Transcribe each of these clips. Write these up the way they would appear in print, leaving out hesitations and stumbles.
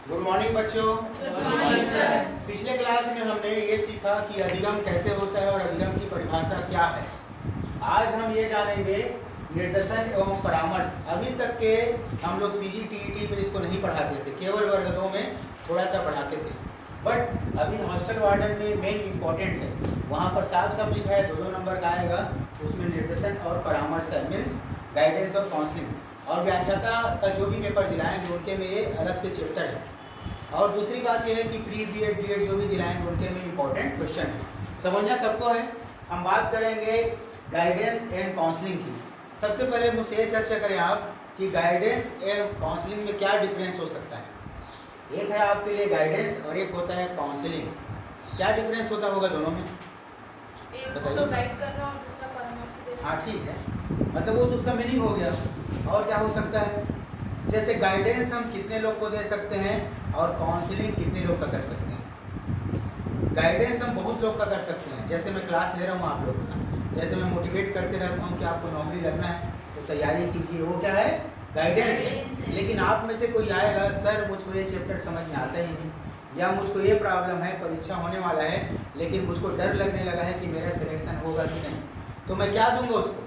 Good morning बच्चों। पिछले class में हमने ये सीखा कि अधिगम कैसे होता है और अधिगम की परिभाषा क्या है। आज हम ये जानेंगे निर्देशन एवं परामर्श। अभी तक के हम लोग CGTET पे इसको नहीं पढ़ाते थे, केवल वर्ग 2 में थोड़ा सा पढ़ाते थे, बट अभी हॉस्टल वार्डन में मेन इम्पॉर्टेंट है, वहाँ पर साफ साफ लिखा है 2-2 नंबर का आएगा, उसमें निर्देशन और परामर्श है, मीन्स गाइडेंस और काउंसलिंग। और व्याख्याता का जो भी पेपर दिलाएंगे उनके में ये अलग से चैप्टर है। और दूसरी बात ये है कि प्री B.Ed B.Ed जो भी दिलाएंगे उनके में इम्पोर्टेंट क्वेश्चन है, समझना सबको है। हम बात करेंगे गाइडेंस एंड काउंसलिंग की। सबसे पहले मुझसे ये चर्चा करें आप कि गाइडेंस एंड काउंसलिंग में क्या डिफरेंस हो सकता है। एक है आपके लिए गाइडेंस और एक होता है काउंसलिंग। क्या डिफरेंस होता होगा दोनों में? एक तो गाइड करना और दूसरा परामर्श देना। हाँ ठीक है, मतलब वो तो उसका मीनिंग हो गया। और क्या हो सकता है? जैसे गाइडेंस हम कितने लोग को दे सकते हैं और काउंसलिंग कितने लोग का कर सकते हैं। गाइडेंस हम बहुत लोग का कर सकते हैं, जैसे मैं क्लास ले रहा हूँ आप लोगों का, जैसे मैं मोटिवेट करते रहता हूँ कि आपको नौकरी लगना है तो तैयारी कीजिए, वो क्या है? गाइडेंस है। लेकिन आप में से कोई आएगा, सर मुझको ये चैप्टर समझ में आता ही नहीं, या मुझको ये प्रॉब्लम है, परीक्षा होने वाला है लेकिन मुझको डर लगने लगा है कि मेरा सिलेक्शन होगा कि नहीं, तो मैं क्या दूंगा उसको?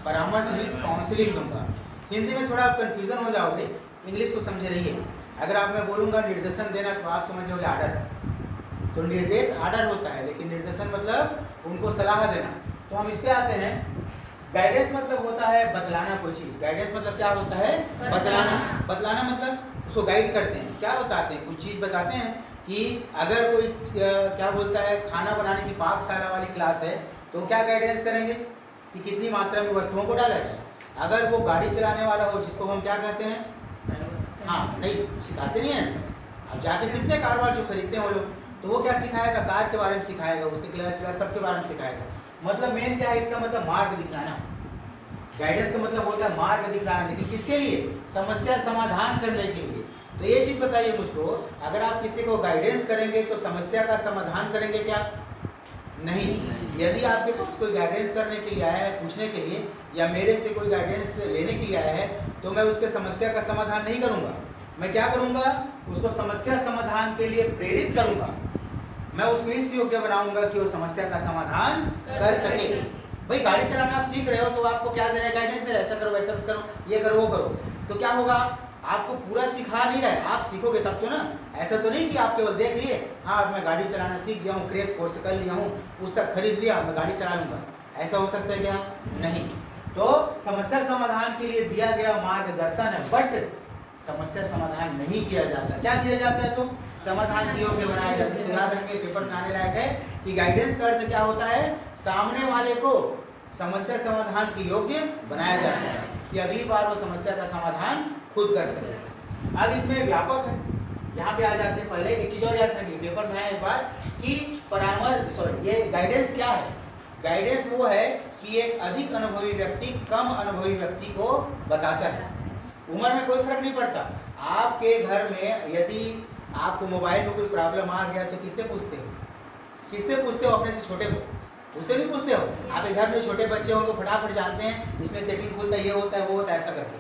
परामर्श मीन्स काउंसलिंग दूंगा। हिंदी में थोड़ा आप कन्फ्यूजन हो जाओगे, इंग्लिश को समझे रहिए। अगर आप मैं बोलूँगा निर्देशन देना तो आप समझ लोगे आर्डर, तो निर्देश आर्डर होता है, लेकिन निर्देशन मतलब उनको सलाह देना। तो हम इस पे आते हैं। गाइडेंस मतलब होता है बतलाना कोई चीज़। गाइडेंस मतलब क्या होता है? बतलाना। बतलाना मतलब उसको गाइड करते हैं। क्या बताते हैं? कुछ चीज़ बताते हैं कि अगर कोई क्या बोलता है खाना बनाने की पाकशाला वाली क्लास है तो क्या गाइडेंस करेंगे कि कितनी मात्रा में वस्तुओं को डाला जाए। अगर वो गाड़ी चलाने वाला हो, जिसको हम क्या कहते हैं, हाँ नहीं सिखाते नहीं हैं, अब जाके सीखते हैं, कार वार जो खरीदते हैं वो लोग, तो वो क्या सिखाएगा? कार के बारे में सिखाएगा, उसके क्लच व्लच सब के बारे में सिखाएगा। मतलब मेन क्या है इसका? मतलब मार्ग दिखलाना। गाइडेंस का मतलब होता है मार्ग दिखलाना, लेकिन किसके लिए? समस्या समाधान करने के लिए। तो ये चीज़ बताइए मुझको, अगर आप किसी को गाइडेंस करेंगे तो समस्या का समाधान करेंगे क्या? नहीं। यदि आपके पास कोई गाइडेंस करने के लिए आया है, पूछने के लिए, या मेरे से कोई गाइडेंस लेने के लिए आया है, तो मैं उसके समस्या का समाधान नहीं करूंगा। मैं क्या करूंगा? उसको समस्या समाधान के लिए प्रेरित करूंगा। मैं उसको इस योग्य बनाऊंगा कि वो समस्या का समाधान कर सके। भाई गाड़ी चलाना आप सीख रहे हो तो आपको क्या दे रहा है? गाइडेंस दे रहा है, ऐसा करो वैसा करो, ये करो वो करो। तो क्या होगा? आपको पूरा सिखा नहीं रहा है, आप सीखोगे तब तो ना। ऐसा तो नहीं कि आप केवल देख लिए, हाँ मैं गाड़ी चलाना सीख गया हूँ, क्रैश कोर्स कर लिया हूँ, पुस्तक खरीद लिया, मैं गाड़ी चला लूँगा। ऐसा हो सकता है क्या? नहीं। तो समस्या समाधान के लिए दिया गया मार्गदर्शन है, बट समस्या समाधान नहीं किया जाता। क्या किया जाता है? तो समाधान के योग्य बनाया जाता है। इसको याद रखिए, पेपर में आने लायक है कि गाइडेंस का अर्थ क्या होता है? सामने वाले को समस्या समाधान के योग्य बनाया जाता है कि अगली बार वो समस्या का समाधान खुद कर सके। अब इसमें व्यापक है, यहाँ पे आ जाते हैं। पहले एक चीज और याद रखिए, पेपर में आया एक बार कि परामर्श ये गाइडेंस क्या है? गाइडेंस वो है कि एक अधिक अनुभवी व्यक्ति कम अनुभवी व्यक्ति को बताता है। उम्र में कोई फर्क नहीं पड़ता। आपके घर में यदि आपको मोबाइल में कोई प्रॉब्लम आ गया तो किससे पूछते हो? किससे पूछते हो? अपने से छोटे को पूछते नहीं पूछते हो? आपके घर में छोटे बच्चे होंगे, फटाफट जानते हैं इसमें सेटिंग खुलता है, ये होता है वो होता है, ऐसा करके।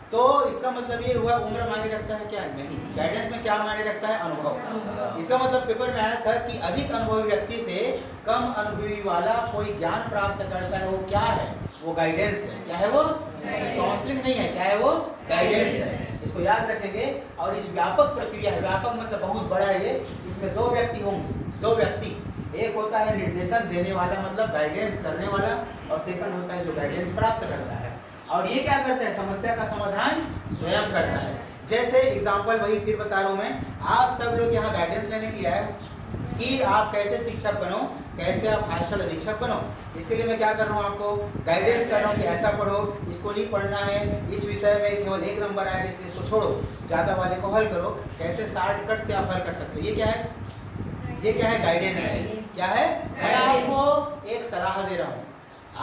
तो इसका मतलब ये हुआ उम्र मायने रखता है क्या? नहीं। गाइडेंस में क्या मायने रखता है? अनुभव। इसका मतलब पेपर में आया था कि अधिक अनुभवी व्यक्ति से कम अनुभवी वाला कोई ज्ञान प्राप्त करता है, वो क्या है? वो गाइडेंस है। क्या है वो? काउंसलिंग नहीं है। क्या है वो? गाइडेंस है। इसको याद रखेंगे। और इस व्यापक प्रक्रिया है, व्यापक मतलब बहुत बड़ा है ये, इसमें 2 व्यक्ति होंगे, 2 व्यक्ति। एक होता है निर्देशन देने वाला, मतलब गाइडेंस करने वाला, और सेकंड होता है जो गाइडेंस प्राप्त करता है। और ये क्या करता है? समस्या का समाधान स्वयं करता है। जैसे एग्जांपल वही फिर बता रहा हूँ मैं, आप सब लोग यहाँ गाइडेंस लेने के लिए आए कि आप कैसे शिक्षक बनो, कैसे आप हॉस्टल अधीक्षक बनो। इसके लिए मैं क्या कर रहा हूँ? आपको गाइडेंस कर रहा हूँ कि ऐसा पढ़ो, इसको नहीं पढ़ना है, इस विषय में केवल 1 नंबर आएगा इसलिए इसको छोड़ो, ज़्यादा वाले को हल करो, कैसे शॉर्टकट से आप हल कर सकते हो। ये क्या है? ये क्या है? गाइडेंस है। क्या है? मैं आपको एक सलाह दे रहा हूँ,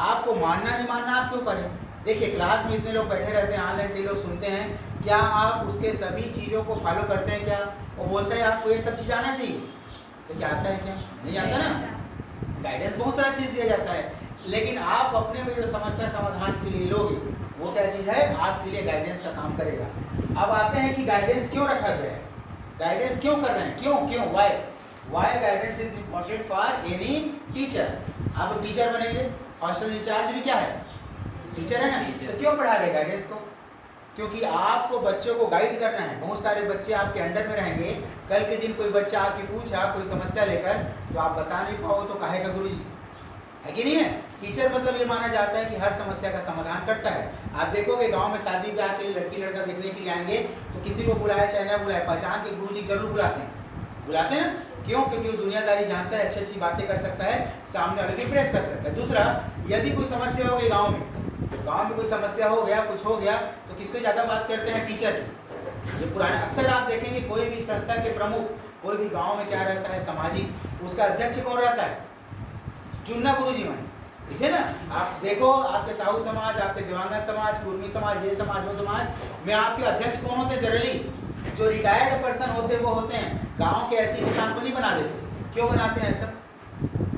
आपको मानना नहीं मानना आपके ऊपर है। देखिए क्लास में इतने लोग बैठे रहते हैं, ऑनलाइन कई लोग सुनते हैं, क्या आप उसके सभी चीज़ों को फॉलो करते हैं? क्या वो बोलता है आपको ये सब चीज़ आना चाहिए, तो क्या आता है? क्या नहीं आता ना। गाइडेंस बहुत सारा चीज़ दिया जाता है, लेकिन आप अपने में जो समस्या समाधान के लिए लोगे वो क्या चीज़ है, आपके लिए गाइडेंस का काम करेगा। अब आते हैं कि गाइडेंस क्यों रखा गया है, गाइडेंस क्यों कर रहे हैं, क्यों why guidance is important for any teacher. आप टीचर बनेंगे, हॉस्टल इंचार्ज भी क्या है, टीचर है ना, तो क्यों पढ़ा रहे गाइडेंस को, क्योंकि आपको बच्चों को गाइड करना है। बहुत सारे बच्चे आपके अंडर में रहेंगे, कल के दिन कोई बच्चा आके पूछा कोई समस्या लेकर तो आप बता नहीं पाओ तो कहेगा गुरुजी, है कि नहीं है। टीचर मतलब ये माना जाता है कि हर समस्या का समाधान करता है। आप देखोगे गांव में शादी ब्याह के लिए लड़की लड़का देखने के लिए आएंगे तो किसी को बुलाया चाहे ना बुलाए, पहचान के गुरुजी जरूर बुलाते हैं ना, क्यों, क्योंकि वो दुनियादारी जानता है, अच्छी अच्छी बातें कर सकता है, सामने वाले को इम्प्रेस कर सकता है। दूसरा, यदि कोई समस्या हो गई गाँव में कोई समस्या हो गया, कुछ हो गया तो किसको ज़्यादा बात करते हैं, टीचर की। ये पुराने अक्सर आप देखेंगे कोई भी संस्था के प्रमुख, कोई भी गांव में क्या रहता है सामाजिक, उसका अध्यक्ष कौन रहता है, चुनना गुरुजी मन, ठीक है ना। आप देखो आपके साहू समाज, आपके दिवांगा समाज, कुर्मी समाज, ये समाज वो समाज में आपके अध्यक्ष कौन होते हैं, जनरली जो रिटायर्ड पर्सन होते हैं वो होते हैं। गाँव के ऐसे इंसान को नहीं बना देते, क्यों बनाते हैं ऐसा,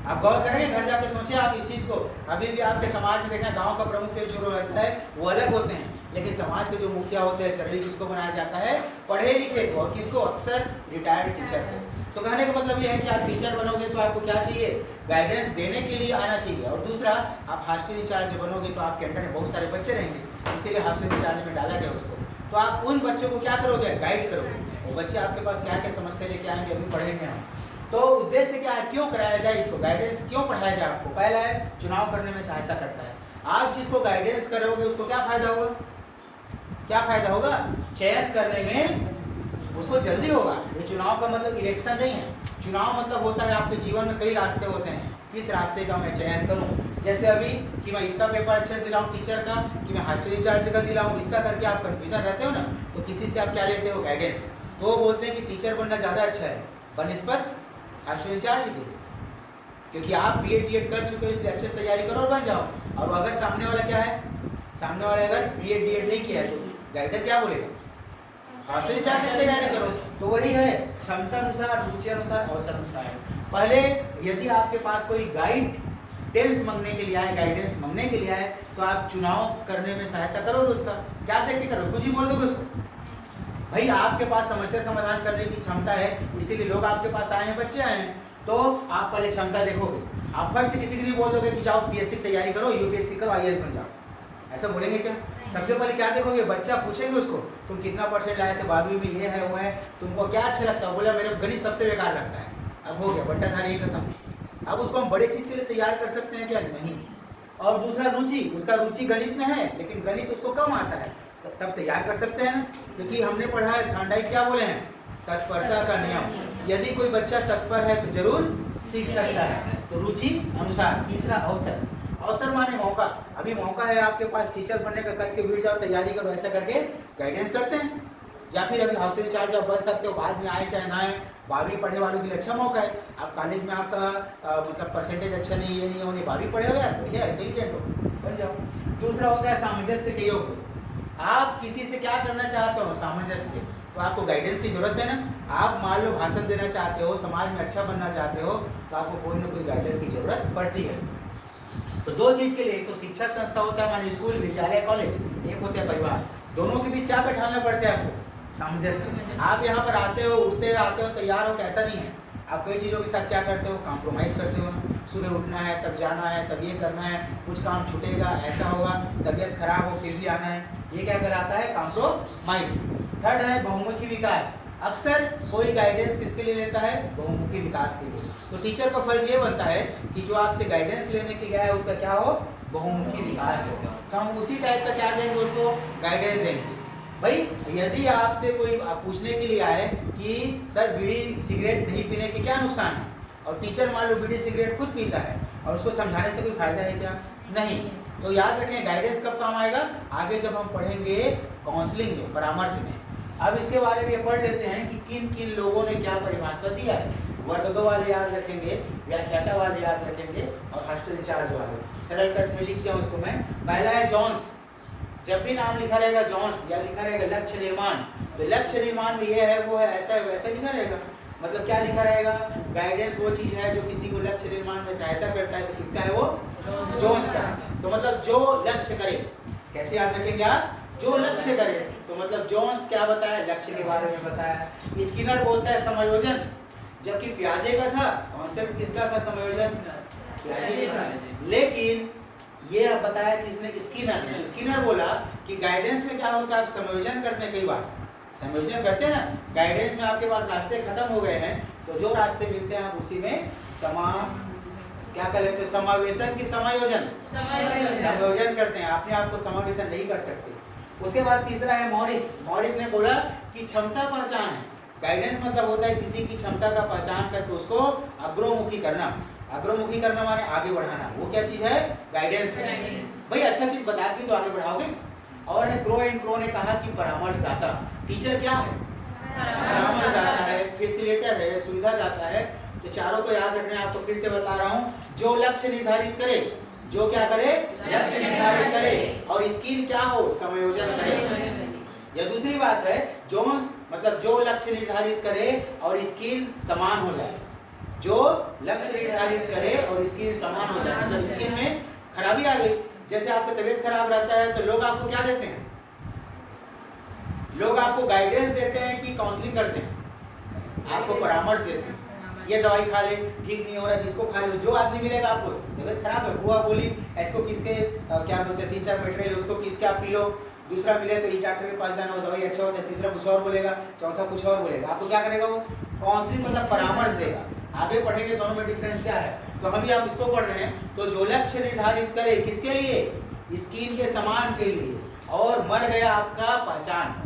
आप गौर करेंगे, घर जाके सोचिए आप इस चीज़ को। अभी भी आपके समाज में देखना गांव का प्रमुख जो रहता है वो अलग होते हैं, लेकिन समाज के जो मुखिया होते हैं जनरली किसको बनाया जाता है, पढ़े लिखे को, और किसको, अक्सर रिटायर्ड टीचर को। तो कहने का मतलब ये है कि आप टीचर बनोगे तो आपको क्या चाहिए, गाइडेंस देने के लिए आना चाहिए। और दूसरा, आप हॉस्टल इंचार्ज बनोगे तो आपके अंडर में बहुत सारे बच्चे रहेंगे, इसीलिए हॉस्टल इंचार्ज में डाला गया उसको। तो आप उन बच्चों को क्या करोगे, गाइड करोगे। वो बच्चे आपके पास क्या क्या समस्या लेके आएंगे अभी पढ़ेंगे हम। तो उद्देश्य क्या है, क्यों कराया जाए इसको, गाइडेंस क्यों पढ़ाया जाए आपको। पहला है चुनाव करने में सहायता करता है। आप जिसको गाइडेंस करोगे उसको क्या फायदा होगा, क्या फायदा होगा, चयन करने में उसको जल्दी होगा। ये चुनाव का मतलब इलेक्शन नहीं है, चुनाव मतलब होता है आपके जीवन में कई रास्ते होते हैं, किस रास्ते का मैं चयन करूं। जैसे अभी कि मैं इसका पेपर अच्छे से दिलाऊं टीचर का, कि मैं हॉस्टल इंचार्ज का दिलाऊं, इसका करके आप कन्फ्यूजन रहते हो ना, तो किसी से आप क्या लेते हो, गाइडेंस। तो वो बोलते हैं कि टीचर बनना ज़्यादा अच्छा है बनिस्बत हॉस्टल इंचार्ज की, क्योंकि आप बीएड कर चुके हो, इसलिए अच्छे से तैयारी करो और बन जाओ। और अगर सामने वाला क्या है, सामने वाला अगर बीएड नहीं किया है तो गाइडर क्या बोलेगा, हॉस्टल इंचार्ज से तैयारी करो। तो वही है, क्षमता अनुसार, रुचि अनुसार, अवसर अनुसार। पहले यदि आपके पास कोई गाइडेंस मांगने के लिए आए, गाइडेंस मांगने के लिए आए, तो आप चुनाव करने में सहायता करोगे उसका, क्या देख के करोगे, कुछ ही बोल दोगे उसको। भाई आपके पास समस्या समाधान करने की क्षमता है, इसीलिए लोग आपके पास आए हैं, बच्चे आए हैं, तो आप पहले क्षमता देखोगे। आप फर्स्ट से किसी को नहीं बोल दोगे कि जाओ पीएससी की तैयारी करो, यूपीएससी करो, आईएएस बन जाओ, ऐसा बोलेंगे क्या। सबसे पहले क्या देखोगे, बच्चा पूछेंगे उसको तुम कितना परसेंट लाए थे 12वीं में, ये है वो है, तुमको क्या अच्छा लगता है, बोला मेरे गणित सबसे बेकार लगता है। अब हो गया, बट्टा था नहीं खत्म। अब उसको हम बड़े चीज़ के लिए तैयार कर सकते हैं क्या, नहीं। और दूसरा रुचि, उसका रुचि गणित में है लेकिन गणित उसको कम आता है, तब तैयार कर सकते हैं ना, क्योंकि हमने पढ़ा है थांडाई क्या बोले हैं, तत्परता का नियम। यदि कोई बच्चा तत्पर है तो जरूर सीख सकता है। तो रुचि अनुसार। तीसरा अवसर, अवसर माने मौका। अभी मौका है आपके पास टीचर बनने का, कस के भीड़ जाओ, तैयारी करो, ऐसा करके गाइडेंस करते हैं। या फिर अभी हॉस्टल इंचार्ज आप बन सकते हो, बाद में आए चाहे ना आए, 12वीं पढ़े वालों के लिए अच्छा मौका है। आप कॉलेज में आपका मतलब परसेंटेज अच्छा नहीं, ये नहीं हो, 12वीं पढ़े हो यार, बढ़िया इंटेलिजेंट हो, बन जाओ। दूसरा होता है सामंजस्य के योग। आप किसी से क्या करना चाहते हो, सामंजस्य, तो आपको गाइडेंस की जरूरत है ना। आप मान लो भाषण देना चाहते हो, समाज में अच्छा बनना चाहते हो, तो आपको कोई ना कोई गाइडर की जरूरत पड़ती है। तो दो चीज़ के लिए, एक तो शिक्षा संस्था होता है माने स्कूल, विद्यालय, कॉलेज, एक होता है परिवार। दोनों के बीच क्या बैठाना पड़ता है आपको, सामंजस्य। आप यहाँ पर आते हो, उठते आते हो, तैयार हो, कैसा नहीं है। आप कई चीज़ों के साथ क्या करते हो, कॉम्प्रोमाइज़ करते हो ना। सुबह उठना है, तब जाना है, तब ये करना है, कुछ काम छूटेगा, ऐसा होगा, तबीयत खराब हो फिर भी आना है, ये क्या कहलाता है, कॉम्प्रोमाइज़। थर्ड है बहुमुखी विकास। अक्सर कोई गाइडेंस किसके लिए लेता है, बहुमुखी विकास के लिए। तो टीचर का फर्ज ये बनता है कि जो आपसे गाइडेंस लेने के लिए है उसका क्या हो, बहुमुखी विकास हो। तो हम उसी टाइप का क्या देंगे उसको, गाइडेंस देंगे। भाई यदि आपसे कोई पूछने के लिए आए कि सर बीड़ी सिगरेट नहीं पीने के क्या नुकसान है, और टीचर मान लो बीड़ी सिगरेट खुद पीता है और उसको समझाने से कोई फायदा है क्या, नहीं। तो याद रखें गाइडेंस कब काम आएगा, आगे जब हम पढ़ेंगे काउंसलिंग में, परामर्श में। अब इसके बारे में ये पढ़ लेते हैं कि किन किन लोगों ने क्या परिभाषा दिया है। वर्ग 2 वाले याद रखेंगे, व्याख्याता वाले याद रखेंगे, और हॉस्टल इंचार्ज वाले। सरल तर्क में लिखते हैं उसको मैं। पहला है जॉन्स। जब भी नाम लिखा रहेगा जॉन्स या लिखा रहेगा लक्ष्य निर्माण, तो लक्ष्य निर्माण में ये है वो है, ऐसा है वैसा लिखा रहेगा। मतलब क्या लिखा रहेगा, गाइडेंस वो चीज़ है जो किसी को लक्ष्य निर्माण में सहायता करता है, तो किसका है वो, जॉन्स का। तो मतलब जो लक्ष्य करे, कैसे याद रखेंगे आप? जो लक्ष्य करे। तो मतलब जोन्स क्या बताया? लक्ष्य के बारे में बताया। स्किनर बोलता है समायोजन, जबकि पियाजे का था कॉन्सेप्ट किसका था समायोजन? पियाजे का। लेकिन ये बताया किसने? स्किनर ने। स्किनर बोला कि गाइडेंस में क्या होता है, आप समायोजन करते हैं, कई बार समायोजन करते हैं ना, गाइडेंस में आपके पास रास्ते खत्म हो गए हैं तो जो रास्ते मिलते हैं आप उसी में क्या कर लेते हैं? समावेशन की समायोजन समायोजन करते हैं, अपने आप को समावेशन नहीं कर सकते। उसके बाद तीसरा है मॉरिस। मॉरिस ने बोला कि क्षमता पहचान है। गाइडेंस मतलब होता है किसी की क्षमता का पहचान करके उसको अग्रोमुखी करना। अग्रोमुखी करना माने आगे बढ़ाना। वो क्या चीज है? गाइडेंस है। भाई अच्छा चीज बता के तो आगे बढ़ाओगे। और है ग्रो एंड प्रो ने कहा कि परामर्शदाता। टीचर क्या है? परामर्शदाता है, फैसिलिटेटर है, सुविधादाता है। तो चारों को याद रखना है, आपको फिर से बता रहा हूँ। जो लक्ष्य निर्धारित करे, जो क्या करे? लक्ष्य निर्धारित करे। और स्किल क्या हो? समायोजन करे। या दूसरी बात है जोन्स मतलब जो लक्ष्य निर्धारित करे और स्किल समान हो जाए। जो लक्ष्य निर्धारित करे और स्किल समान हो जाए। जब स्किल में खराबी आ गई, जैसे आपका तबीयत खराब रहता है तो लोग आपको क्या देते हैं? लोग आपको गाइडेंस देते हैं कि काउंसलिंग करते हैं, आपको परामर्श देते हैं, ये दवाई खा ले, ठीक नहीं हो रहा, जिसको खा ले। जो आदमी मिलेगा आपको, तबीयत खराब है, बुआ बोली इसको पीस के क्या बोलते हैं 3-4 मटेरियल उसको पीस के आप पी लो। दूसरा मिले तो डॉक्टर के पास जाना, हो दवाई अच्छा होता है। तीसरा कुछ और बोलेगा, चौथा कुछ और बोलेगा। आपको क्या करेगा वो? काउंसलिंग मतलब परामर्श देगा। आगे पढ़ेंगे दोनों में डिफरेंस क्या है। तो हम भी आप इसको पढ़ रहे हैं। तो जो लक्ष्य निर्धारित करे किसके लिए? स्किन के समान के लिए। और मर गया आपका पहचान।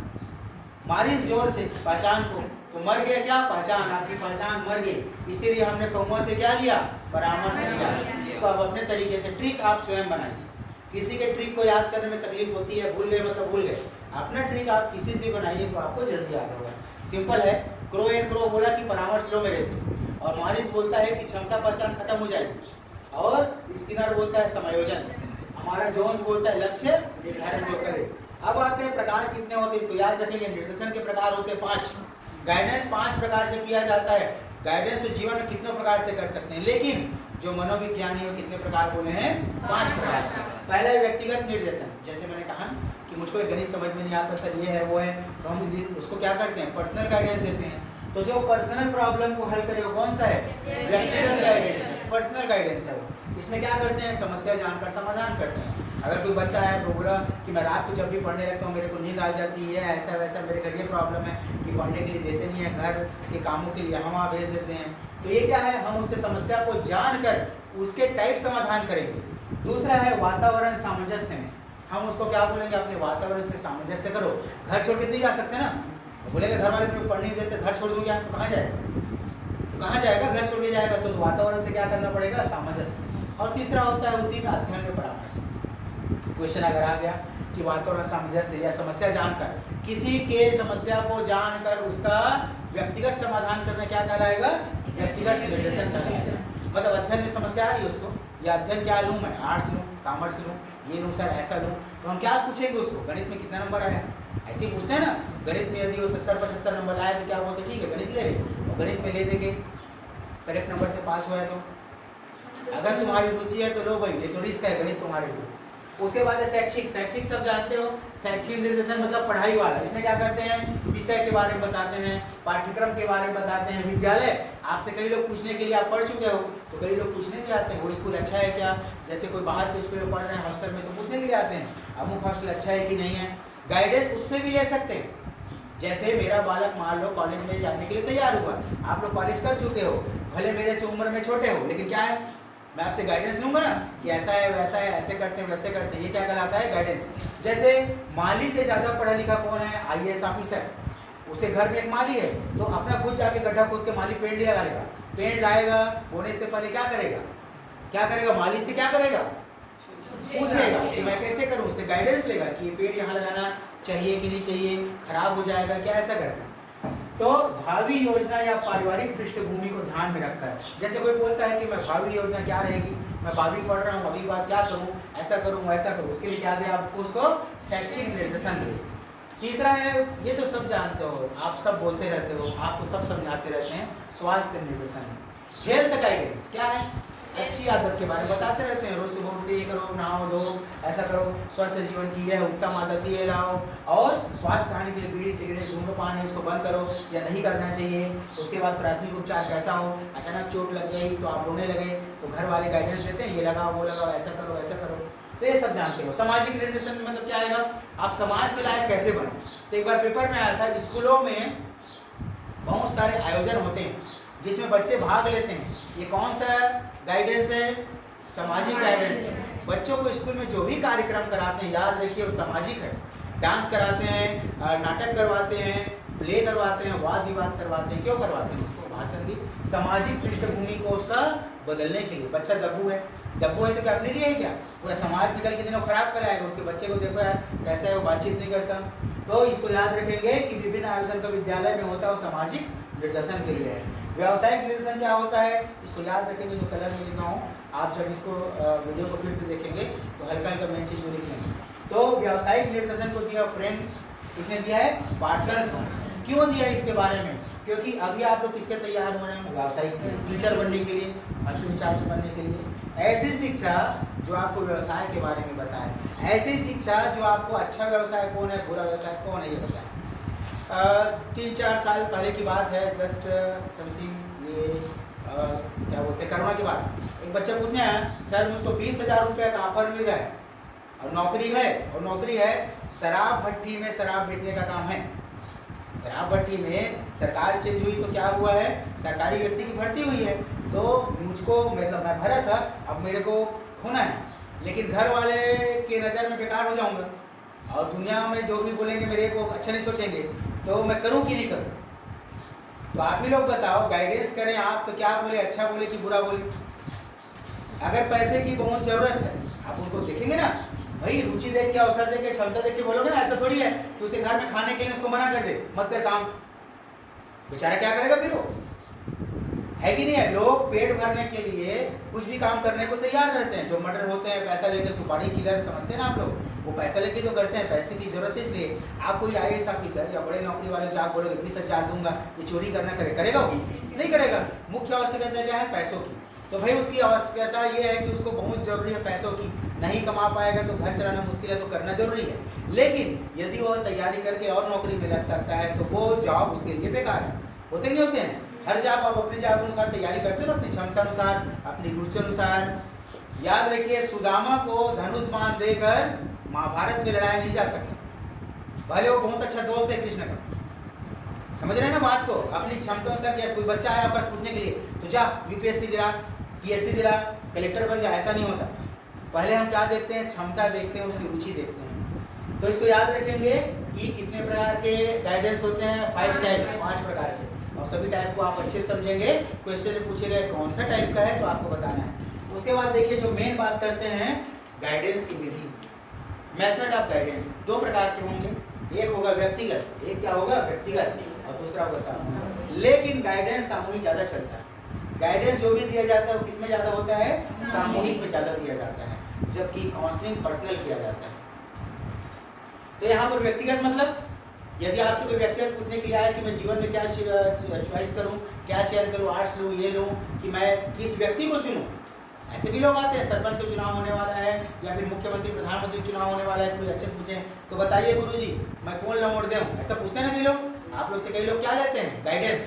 मारी जोर से पहचान को, तो मर गया क्या? पहचान। आपकी पहचान मर गई, इसीलिए हमने कौमा से क्या लिया? परामर्श लिया। इसको आप अपने तरीके से ट्रिक आप स्वयं बनाइए। किसी के ट्रिक को याद करने में तकलीफ होती है, भूल गए मतलब भूल गए। अपना ट्रिक आप किसी से बनाइए तो आपको जल्दी याद होगा। सिंपल है। क्रो एंड क्रो बोला कि परामर्श लो मेरे से, और मॉरिस बोलता है कि क्षमता पहचान खत्म हो जाएगी, और स्किनर बोलता है समायोजन। हमारा जोन्स बोलता है लक्ष्य निर्धारण जो करे। अब आते हैं प्रकार कितने होते हैं, इसको याद रखेंगे। निर्देशन के प्रकार होते हैं 5। गाइडेंस 5 प्रकार से किया जाता है। गाइडेंस तो जीवन में कितने प्रकार से कर सकते हैं, लेकिन जो मनोविज्ञानी हो कितने प्रकार बोले हैं? 5 प्रकार। पहला है व्यक्तिगत निर्देशन। जैसे मैंने कहा कि मुझको गणित समझ में नहीं आता सर, ये है वो है, तो हम उसको क्या करते हैं? पर्सनल गाइडेंस देते हैं। तो जो पर्सनल प्रॉब्लम को हल करे वो कौन सा है? व्यक्तिगत गाइडेंस है, पर्सनल गाइडेंस है वो। इसमें क्या करते हैं? समस्या जानकर समाधान करते हैं। अगर कोई बच्चा है तो बोला कि मैं रात को जब भी पढ़ने लगता हूँ मेरे को नींद आ जाती है, ऐसा वैसा, मेरे घर ये प्रॉब्लम है कि पढ़ने के लिए देते नहीं है, घर के कामों के लिए हम वहाँ भेज देते हैं। तो ये क्या है? हम उसके समस्या को जानकर उसके टाइप समाधान करेंगे। दूसरा है वातावरण सामंजस्य में। हम उसको क्या बोलेंगे? अपने वातावरण से सामंजस्य करो। घर छोड़ के नहीं जा सकते ना, बोलेंगे घर वाले तो पढ़ नहीं देते, घर छोड़ दूंगा तो कहाँ जाएगा? तो कहाँ जाएगा? घर छोड़ के जाएगा। तो वातावरण से क्या करना पड़ेगा? सामंजस्य। और तीसरा होता है उसी में अध्ययन में परामर्श। क्वेश्चन अगर आ गया कि वातावरण सामंजस्य या समस्या जानकर, किसी के समस्या को जानकर उसका व्यक्तिगत समाधान करना क्या कहलाएगा? व्यक्तिगत निर्देशन कहलाएगा। मतलब अध्ययन में समस्या आ रही है उसको, या अध्ययन क्या लूँ मैं? आर्ट्स लूँ, कॉमर्स लूँ, ये लूँ सर, ऐसा लूँ, तो हम क्या पूछेंगे उसको? गणित में कितना नंबर आया? ऐसे ही पूछते हैं ना। गणित में यदि वो 70-75 नंबर आया तो क्या बोलते? ठीक है गणित ले ले, और गणित में ले देंगे करेक्ट नंबर से पास हुआ है तो। अगर तुम्हारी रुचि है तो लो भाई, नहीं तो रिस्क है गणित तुम्हारे लिए। उसके बाद है शैक्षिक। शैक्षिक सब जानते हो, शैक्षिक निर्देशन मतलब पढ़ाई वाला। इसमें क्या करते हैं? विषय के बारे में बताते हैं, पाठ्यक्रम के बारे में बताते हैं। विद्यालय आपसे कई लोग पूछने के लिए, आप पढ़ चुके हो तो कई लोग पूछने भी आते हैं वो स्कूल अच्छा है क्या? जैसे कोई बाहर के स्कूल में पढ़ रहे हैं हॉस्टल में तो पूछने के लिए आते हैं अमुक हॉस्टल अच्छा है कि नहीं है। गाइडेंस उससे भी ले सकते हैं। जैसे मेरा बालक मान लो कॉलेज में जाने के लिए तैयार हुआ, आप लोग कॉलेज कर चुके हो, भले मेरे से उम्र में छोटे हो, लेकिन क्या है? मैं आपसे गाइडेंस लूँगा ना कि ऐसा है वैसा है, ऐसे करते हैं वैसे करते हैं। ये क्या कहलाता है? गाइडेंस। जैसे माली से ज़्यादा पढ़ा लिखा कौन है? IAS officer. उसे घर में एक माली है तो अपना खुद जाके गड्ढा खोद के माली पेड़ लगा लेगा। पेड़ लाएगा, बोने से पहले क्या करेगा? क्या करेगा? माली से क्या करेगा? पूछेगा कि मैं कैसे करूँ, उससे गाइडेंस लेगा कि ये पेड़ यहाँ लगाना चाहिए कि नहीं चाहिए, खराब हो जाएगा क्या, ऐसा करना। तो भावी योजना या पारिवारिक पृष्ठभूमि को ध्यान में रखकर, जैसे कोई बोलता है कि मैं भावी योजना क्या रहेगी, मैं भावी पढ़ रहा हूँ, अभी बात क्या करूँ, ऐसा करूँ वैसा करूँ, उसके लिए क्या दे आपको? उसको शैक्षिक निर्देशन दे। तीसरा है, ये तो सब जानते हो, आप सब बोलते रहते हो, आपको सब समझाते रहते हैं, स्वास्थ्य निर्देशन। हेल्थ गाइडेंस क्या है? अच्छी आदत के बारे में बताते रहते हैं। रोज सुबह उठते ये करो, नहाओ धो, ऐसा करो, स्वस्थ जीवन की यह उत्तम आदत ये लाओ, और स्वास्थ्य हानि के लिए बीड़ी सिगरेट धूम्रपान है उसको बंद करो या नहीं करना चाहिए। उसके बाद प्राथमिक उपचार कैसा हो, अचानक चोट लग गई तो आप रोने लगे तो घर वाले गाइडेंस देते हैं, ये लगाओ वो लगाओ, ऐसा करो ऐसा करो, तो ये सब जानते हो। सामाजिक निर्देशन में मतलब क्या आएगा, आप समाज के लायक कैसे बनो। तो एक बार पेपर में आया था, स्कूलों में बहुत सारे आयोजन होते हैं जिसमें बच्चे भाग लेते हैं। ये कौन सा गाइडेंस है, सामाजिक गाइडेंस है। बच्चों को स्कूल में जो भी कार्यक्रम कराते हैं याद रखिए वो सामाजिक है। डांस कराते हैं, नाटक करवाते हैं, प्ले करवाते हैं, वाद विवाद करवाते हैं, क्यों करवाते हैं उसको, भाषण भी सामाजिक पृष्ठभूमि को उसका बदलने के लिए। बच्चा दब्बू है तो क्या अपने लिए है क्या, पूरा समाज निकल के दिनों खराब कराएगा। उसके बच्चे को देखो यार कैसा है, वो बातचीत नहीं करता। तो इसको याद रखेंगे कि विभिन्न आयोजन का विद्यालय में होता है वो सामाजिक निर्देशन के लिए है। व्यावसायिक निर्देशन क्या होता है, इसको याद रखेंगे, जो कलर में लिखा हूँ। आप जब इसको वीडियो को फिर से देखेंगे तो हल्का हल्का मेन चीज़ को लिखेंगे। तो व्यावसायिक निर्देशन को दिया फ्रेंड, किसने दिया है, पार्सल्स। क्यों दिया इसके बारे में, क्योंकि अभी आप लोग किसके तैयार हो रहे हैं, व्यावसायिक टीचर बनने के लिए, मास्टर इंचार्ज बनने के लिए। ऐसी शिक्षा जो आपको व्यवसाय के बारे में बताए, ऐसी शिक्षा जो आपको अच्छा व्यवसाय कौन है, बुरा व्यवसाय कौन है, ये बताए। 3-4 साल पहले की बात है, जस्ट समथिंग ये क्या बोलते हैं, कोरोना की बात। एक बच्चा पूछने आया, सर मुझको 20,000 रुपये का ऑफर मिल रहा है और नौकरी है शराब भट्टी में शराब बेचने का काम है। शराब भट्टी में सरकार चेंज हुई तो क्या हुआ है, सरकारी व्यक्ति की भर्ती हुई है। तो मुझको मतलब मैं भरा था, अब मेरे को होना है, लेकिन घर वाले के नज़र में बेकार हो जाऊंगा और दुनिया में जो भी बोलेंगे मेरे को अच्छा नहीं सोचेंगे, तो मैं करूं कि नहीं करूं। तो आप ही लोग बताओ, गाइडेंस करें आप तो क्या बोले, अच्छा बोले कि बुरा बोले। अगर पैसे की बहुत ज़रूरत है आप उनको देखेंगे ना, भाई रुचि देख के, अवसर देख के, क्षमता देख के बोलोगे ना। ऐसा थोड़ी है कि उसे घर में खाने के लिए उसको मना कर दे, मत कर काम, बेचारा क्या करेगा फिर वो, है कि नहीं है। लोग पेट भरने के लिए कुछ भी काम करने को तैयार रहते हैं। जो मर्डर होते हैं पैसा लेकर, सुपारी किलर समझते हैं ना आप लोग, वो पैसा लेके तो करते हैं, पैसे की जरूरत है इसलिए। आप कोई IAS ऑफिसर या बड़े नौकरी वाले को आप बोलोगे 20,000 दूंगा, ये चोरी करना करेगा वो नहीं करेगा। मुख्य आवश्यकता क्या है, पैसों की। तो भाई उसकी आवश्यकता ये है कि उसको बहुत जरूरी है पैसों की, नहीं कमा पाएगा तो घर चलाना मुश्किल है, तो करना जरूरी है। लेकिन यदि वो तैयारी करके और नौकरी में लग सकता है तो वो जॉब उसके लिए बेकार है। होते नहीं होते हैं, हर जॉब आप अपनी जॉब अनुसार तैयारी करते हो ना, अपनी क्षमता अनुसार, अपनी रुचि अनुसार। याद रखिए, सुदामा को धनुष बाण देकर महाभारत में लड़ाया नहीं जा सकता, भले वो बहुत अच्छा दोस्त है कृष्ण का। समझ रहे हैं ना बात को, अपनी क्षमता अनुसार। क्या कोई बच्चा है आपस पूछने के लिए तो जा UPSC दिला, PSC दिला, कलेक्टर बन जा, ऐसा नहीं होता। पहले हम क्या देखते हैं, क्षमता देखते हैं, उसकी रुचि देखते हैं। तो इसको याद रखेंगे कि कितने प्रकार के गाइडेंस होते हैं, 5 टाइप्स, 5 प्रकार के। और सभी टाइप को आप अच्छे समझेंगे। क्वेश्चन में पूछे गए कौन सा टाइप का है तो आपको बताना है। उसके बाद देखिए, जो मेन बात करते हैं गाइडेंस की विधि, मेथड ऑफ गाइडेंस। 2 प्रकार के होंगे, एक होगा व्यक्तिगत, एक क्या होगा व्यक्तिगत, और दूसरा होगा सामूहिक। लेकिन गाइडेंस सामूहिक ज़्यादा चलता है। गाइडेंस जो भी दिया जाता है वो किस में ज़्यादा होता है, सामूहिक में ज़्यादा दिया जाता है, जबकि काउंसलिंग पर्सनल किया जाता है। तो यहाँ पर व्यक्तिगत मतलब, यदि आपसे कोई व्यक्तिगत पूछने के लिए आए कि मैं जीवन में क्या चॉइस करूँ, क्या चयन करूँ, आर्ट्स लूँ, ये लूँ, कि मैं किस व्यक्ति को चुनूँ। ऐसे भी लोग आते हैं, सरपंच का चुनाव होने वाला है या फिर मुख्यमंत्री प्रधानमंत्री चुनाव होने वाला है, तो कोई अच्छे से पूछें तो बताइए गुरुजी मैं कौन वोट दूँ, ऐसा पूछते हैं ना कई लोग। आप लोग से कई लोग क्या लेते हैं, गाइडेंस,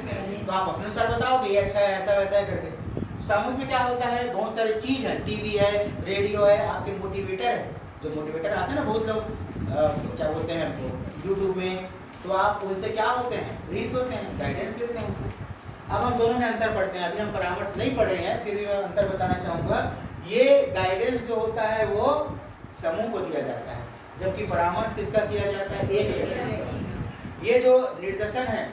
तो आप अपने अनुसार बताओ कि ये अच्छा है, ऐसा वैसा है करके। सामूहिक में क्या होता है, बहुत सारी चीज़ है, TV है, रेडियो है, आपके मोटिवेटर है। जो मोटिवेटर आते हैं ना बहुत लोग, क्या बोलते हैं यूट्यूब में, तो आप उनसे क्या होते हैं, प्रेरित होते हैं, गाइडेंस लेते हैं उनसे। अब हम दोनों में अंतर पढ़ते हैं। अभी हम परामर्श नहीं पढ़े हैं, फिर भी मैं अंतर बताना चाहूँगा। ये गाइडेंस जो होता है वो समूह को दिया जाता है, जबकि परामर्श किसका किया जाता है, एक व्यक्ति। ये जो निर्देशन है,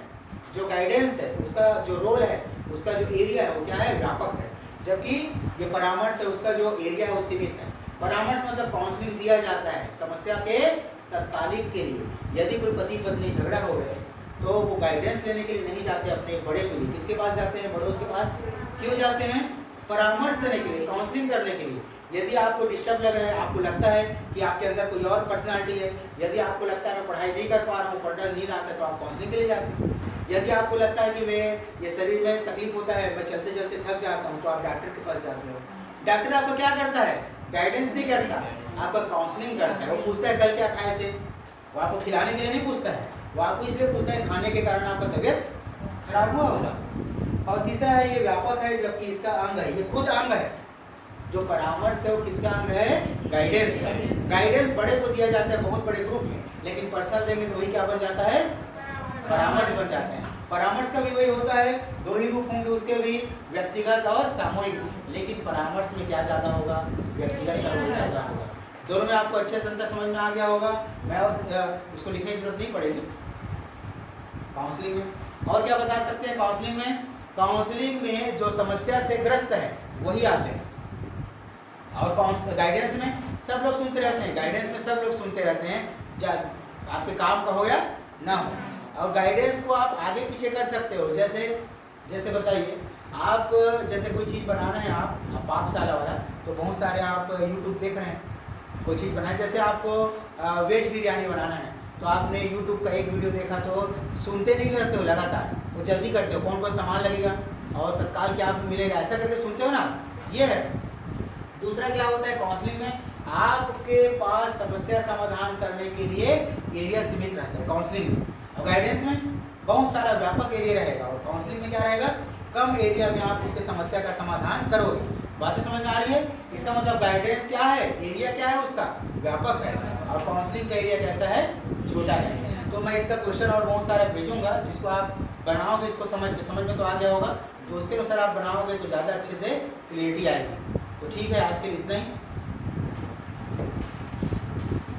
जो गाइडेंस है, उसका जो रोल है, उसका जो एरिया है वो क्या है, व्यापक है, जबकि ये परामर्श है, उसका जो एरिया है वो सीमित है। परामर्श मतलब काउंसलिंग दिया जाता है समस्या के तत्कालिक के लिए। यदि कोई पति पत्नी झगड़ा हो गए तो वो गाइडेंस लेने के लिए नहीं जाते अपने बड़े के लिए, किसके पास जाते हैं, बड़ों के पास। क्यों जाते हैं, परामर्श देने के लिए, काउंसलिंग करने के लिए। यदि आपको डिस्टर्ब लग रहा है, आपको लगता है कि आपके अंदर कोई और पर्सनालिटी है, यदि आपको लगता है मैं पढ़ाई नहीं कर पा रहा हूँ, पढ़ना नींद आता है, तो आप काउंसलिंग के लिए जाते हैं। यदि आपको लगता है कि मैं ये शरीर में तकलीफ होता है, मैं चलते चलते थक जाता हूँ, तो आप डॉक्टर के पास जाते हो। डॉक्टर आपको क्या करता है? गाइडेंस नहीं करता, आपका काउंसलिंग करता है। वो पूछता है कल क्या खाए थे, वो आपको खिलाने के लिए नहीं पूछता है, वो आपको इसलिए पूछता है खाने के कारण आपका तबीयत खराब हुआ होगा। और तीसरा है ये व्यापक है, जबकि इसका अंग है, ये खुद अंग है। जो परामर्श है वो किसका अंग है? गाइडेंस का। गाइडेंस बड़े को दिया जाता है बहुत बड़े ग्रुप में, लेकिन पर्सनल देंगे तो वही क्या बन जाता है? परामर्श बन जाते हैं। परामर्श का भी वही होता है, दो ही रूप होंगे उसके भी, व्यक्तिगत और सामूहिक। लेकिन परामर्श में क्या ज़्यादा होगा? व्यक्तिगत का रूप ज़्यादा होगा। दोनों में आपको अच्छे से अंतर समझ में आ गया होगा। मैं उसको लिखने की जरूरत नहीं पड़ेगी। काउंसलिंग में और क्या बता सकते हैं? काउंसलिंग में, काउंसलिंग में जो समस्या से ग्रस्त है वही आते हैं। और गाइडेंस में सब लोग सुनते रहते हैं, गाइडेंस में सब लोग सुनते रहते हैं, आपके काम का हो या ना हो। और गाइडेंस को आप आगे पीछे कर सकते हो। जैसे बताइए, आप जैसे कोई चीज़ बनाना है, आप पाकशाला वाला, तो बहुत सारे आप यूट्यूब देख रहे हैं, कोई चीज़ बनाए, जैसे आपको वेज बिरयानी बनाना है, तो आपने यूट्यूब का एक वीडियो देखा तो सुनते नहीं रहते हो लगातार, वो जल्दी करते हो, कौन कौन सामान लगेगा और तत्काल क्या मिलेगा, ऐसा करके सुनते हो ना, ये है। दूसरा क्या होता है काउंसलिंग में, आपके पास समस्या समाधान करने के लिए एरिया सीमित रहता है काउंसलिंग में। और गाइडेंस में बहुत सारा व्यापक एरिया रहेगा, और काउंसलिंग में क्या रहेगा? कम एरिया में आप उसके समस्या का समाधान करोगे। बातें समझ में आ रही है? इसका मतलब गाइडेंस क्या है? एरिया क्या है उसका? व्यापक है। और काउंसलिंग का एरिया कैसा है? छोटा है। तो मैं इसका क्वेश्चन और बहुत सारा भेजूंगा, जिसको आप बनाओगे, इसको समझ में तो आ गया होगा, तो उसके अनुसार आप बनाओगे तो ज़्यादा अच्छे से क्लियरिटी आएगी। तो ठीक है, आज के लिए इतना ही।